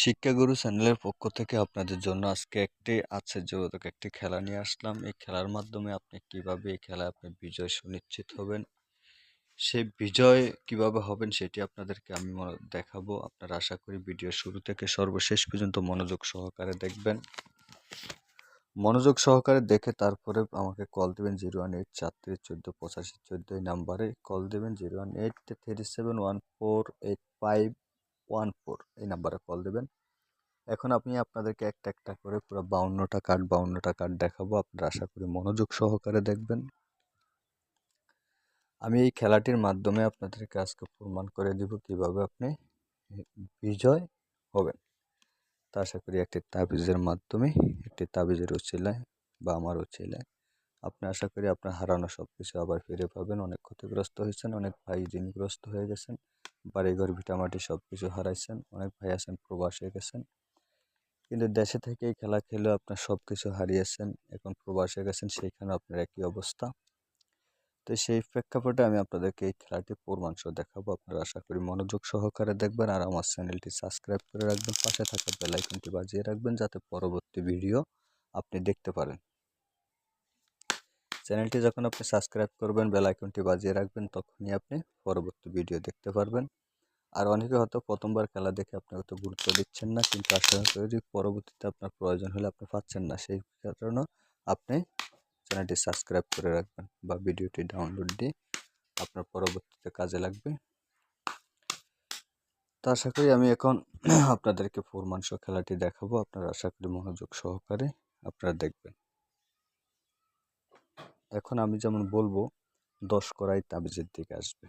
শিক্ষাগুরু চ্যানেলের পক্ষ থেকে আপনাদের জন্য আজকে একটি আশ্চর্যবোধক একটি খেলা নিয়ে আসলাম। এই খেলার মাধ্যমে আপনি কিভাবে এই খেলায় আপনি বিজয় সুনিশ্চিত হবেন, সেই বিজয় কিভাবে হবেন সেটি আপনাদেরকে আমি দেখাবো। আপনারা আশা করি ভিডিও শুরু থেকে সর্বশেষ পর্যন্ত মনোযোগ সহকারে দেখবেন। মনোযোগ সহকারে দেখে তারপরে আমাকে কল দেবেন 01843148514 এই নাম্বারে কল দেবেন। 01837148514 এই নাম্বারে কল দেবেন। এখন আমি আপনাদেরকে একটা একটা করে পুরো 52টা কার্ড দেখাবো। আপনারা আশা করি মনোযোগ সহকারে দেখবেন। আমি এই খেলাটির মাধ্যমে আপনাদেরকে আজকে প্রমাণ করে দিব কিভাবে আপনি বিজয় হবেন। তা আশা করি একটি তাবিজের মাধ্যমে, একটি তাবিজের উছিলায় বা আমার উছিলায় আপনি আশা করি আপনার হারানো সব কিছু আবার ফিরে পাবেন। অনেক ক্ষতিগ্রস্ত হয়েছেন, অনেক ভাই ঋণগ্রস্ত হয়ে গেছেন, বাড়িঘর ভিটামাটি সব কিছু হারাইছেন, অনেক ভাই আছেন প্রবাসে গেছেন, কিন্তু দেশে থেকে এই খেলা খেলে আপনার সব কিছু হারিয়েছেন, এখন প্রবাসে গেছেন, সেইখানে আপনার একই অবস্থা। তো সেই প্রেক্ষাপটে আমি আপনাদেরকে এই খেলাটি প্রমাণসহ দেখাবো। আপনারা আশা করি মনোযোগ সহকারে দেখবেন আর আমার চ্যানেলটি সাবস্ক্রাইব করে রাখবেন, পাশে থাকা বেল আইকনটি বাজিয়ে রাখবেন যাতে পরবর্তী ভিডিও আপনি দেখতে পারেন। চ্যানেলটি যখন আপনি সাবস্ক্রাইব করবেন, বেল আইকনটি বাজিয়ে রাখবেন, তখনই আপনি পরবর্তী ভিডিও দেখতে পারবেন। আর অনেকে হয়তো প্রথমবার খেলা দেখে আপনি হয়তো গুরুত্ব দিচ্ছেন না, কিন্তু আশা করি পরবর্তীতে আপনার প্রয়োজন হলে আপনি পাচ্ছেন না, সেই কারণে আপনি চ্যানেলটি সাবস্ক্রাইব করে রাখবেন বা ভিডিওটি ডাউনলোড দিয়ে আপনার পরবর্তীতে কাজে লাগবে। তো আশা করি আমি এখন আপনাদেরকে প্রমাণসহ খেলাটি দেখাবো। আপনারা আশা করি মনোযোগ সহকারে আপনারা দেখবেন। এখন আমি যেমন বলবো 10 করাই তাবিজের দিকে আসবে।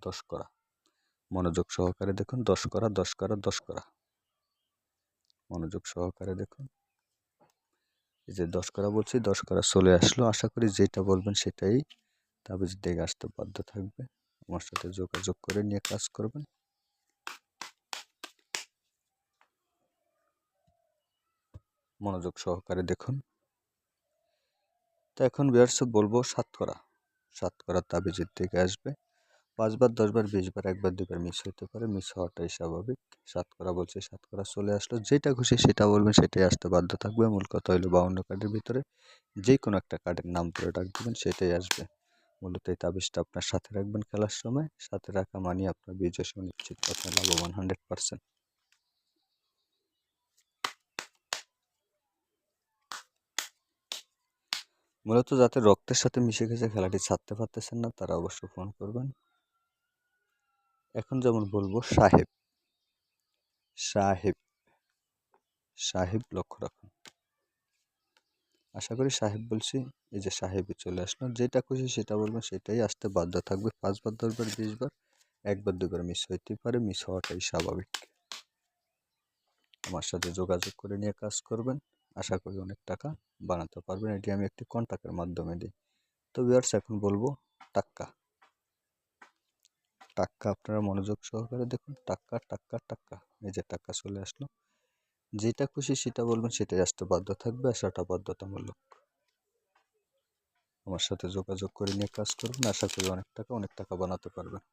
10 করা, মনোযোগ সহকারে দেখুন। 10 করা, 10 করা, 10 করা, মনোযোগ সহকারে দেখুন। এই যে 10 করা বলছি, 10 করা চলে আসলো। আশা করি যেটা বলবেন সেটাই তাবিজ দিকে আসতে বাধ্য থাকবে। আমার সাথে যোগাযোগ করে নিয়ে কাজ করবেন। মনোযোগ সহকারে দেখুন। তো এখন ভিউয়ার্স বলবো 7 করা। 7 করা তাবিজের দিকে আসবে। 5 বার, 10 বার, 20 বার, একবার দুবার মিস হতে পারে, মিস হওয়াটাই স্বাভাবিক। 7 করা বলছে, 7 করা চলে আসলো। যেটা খুশি সেটা বলবেন, সেটাই আসতে বাধ্য থাকবে। মূল কথা হলো 52 কার্ডের ভিতরে যে কোনো একটা কার্ডের নাম ধরে ডাক দেবেন, সেটাই আসবে। মূলত এই তাবিজটা আপনার সাথে রাখবেন খেলার সময়। সাথে রাখা মানে আপনার বিজয় সুনিশ্চিত, আপনার লাভবান 100%। মূলত যাতে রক্তের সাথে মিশে গেছে, খেলাটি ছাড়তে পারতেছেন না, তারা অবশ্যই ফোন করবেন। এখন যেমন বলবো সাহেব, সাহেব, সাহেব, লক্ষ্য রাখুন। আশা করি সাহেব বলছি, এই যে সাহেবই চলে আসলো। যেটা খুশি সেটা বলবেন, সেটাই আসতে বাধ্য থাকবে। 5 বার, 10 বার, 20 বার, একবার দুবার মিস হইতে পারে, মিস হওয়াটাই স্বাভাবিক। আমার সাথে যোগাযোগ করে নিয়ে কাজ করবেন। আশা করি অনেক টাকা বানাতে পারবেন। এটি আমি একটি কন্টাক্টের মাধ্যমে দিই। তো ভিউয়ার্স এখন বলবো টাক্কা। টাক্কা আপনারা মনোযোগ সহকারে দেখুন। টাক্কা, টাক্কা, টাক্কা, এই যে টাক্কা চলে আসলো। যেটা খুশি সেটা বলবেন, সেটাই আসতে বাধ্য থাকবে। আসাটা বাধ্যতামূলক। আমার সাথে যোগাযোগ করে নিয়ে কাজ করবেন। আশা করি অনেক টাকা বানাতে পারবেন।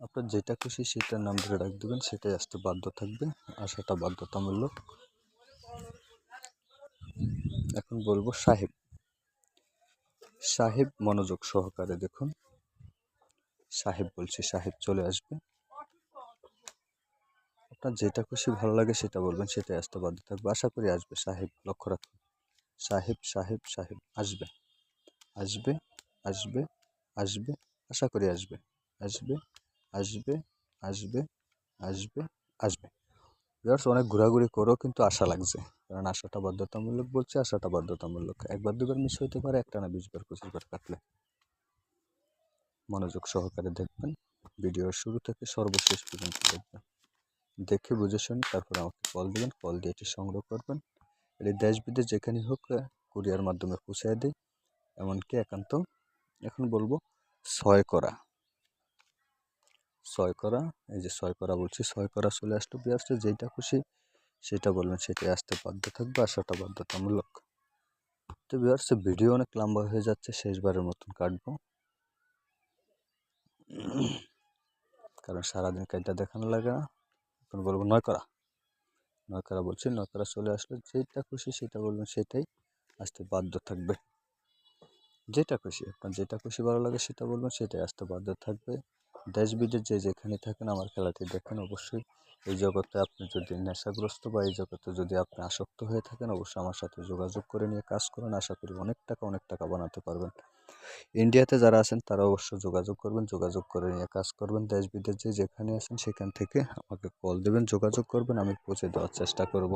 আপনার যেটা খুশি সেটার নাম ধরে ডাক দেবেন, সেটাই আসতে বাধ্য থাকবে। আসাটা বাধ্যতামূলক। এখন বলবো সাহেব। সাহেব মনোযোগ সহকারে দেখুন। সাহেব বলছি, সাহেব চলে আসবে। আপনার যেটা খুশি ভালো লাগে সেটা বলবেন, সেটাই আসতে বাধ্য থাকবে। আশা করি আসবে। সাহেব, লক্ষ্য রাখুন। সাহেব, সাহেব, সাহেব আসবে, আসবে, আসবে, আসবে। আশা করি আসবে, আসবে, আসবে, আসবে, আসবে, আসবে। ভিউয়ার্স অনেক ঘোরাঘুরি করেও কিন্তু আশা লাগছে, কারণ আশাটা বাধ্যতামূলক বলছে। আশাটা বাধ্যতামূলক। একবার দুবার মিস হইতে পারে, একটা না 20 বার, 25 বার কাটলে। মনোযোগ সহকারে দেখবেন। ভিডিওর শুরু থেকে সর্বশেষ পর্যন্ত দেখবেন। দেখে বুঝে শুনে তারপর আমাকে কল দেবেন। কল দিয়ে এটি সংগ্রহ করবেন। এটি দেশ বিদেশ যেখানে হোক কুরিয়ার মাধ্যমে পৌঁছে দিই, এমনকি একান্ত। এখন বলবো 6 করা। 6 করা, এই যে 6 করা বলছি, 6 করা চলে আসলো। ভিউয়ার্স যেটা খুশি সেটা বলবেন, সেটাই আসতে বাধ্য থাকবে। আসাটা বাধ্যতামূলক। তো ভিউয়ার্স ভিডিও অনেক লম্বা হয়ে যাচ্ছে, শেষবারের মতন কাটবো। কারণ সারাদিন কাইটা দেখানো লাগে না। এখন বলবো 9 করা বলছি, 9 করা চলে আসলে যেটা খুশি সেটা বলবেন, সেটাই আসতে বাধ্য থাকবে। যেটা খুশি আপনার যেটা খুশি ভালো লাগে সেটা বলবেন, সেটাই আসতে বাধ্য থাকবে। দেশ বিদেশ যে যেখানে থাকেন আমার খেলাটি দেখেন অবশ্যই। এই জগতে আপনি যদি নেশাগ্রস্ত বা এই জগতে যদি আপনি আসক্ত হয়ে থাকেন, অবশ্যই আমার সাথে যোগাযোগ করে নিয়ে কাজ করুন। আশা করি অনেক টাকা বানাতে পারবেন। ইন্ডিয়াতে যারা আছেন তারা অবশ্য যোগাযোগ করবেন, যোগাযোগ করে নিয়ে কাজ করবেন। দেশ বিদেশ যে যেখানে আছেন সেখান থেকে আমাকে কল দেবেন, যোগাযোগ করবেন, আমি পৌঁছে দেওয়ার চেষ্টা করব।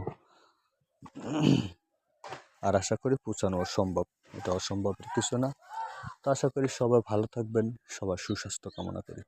আর আশা করি পৌঁছানো সম্ভব, এটা অসম্ভবের কিছু না। তো আশা করি সবাই ভালো থাকবেন, সবার সুস্বাস্থ্য কামনা করি।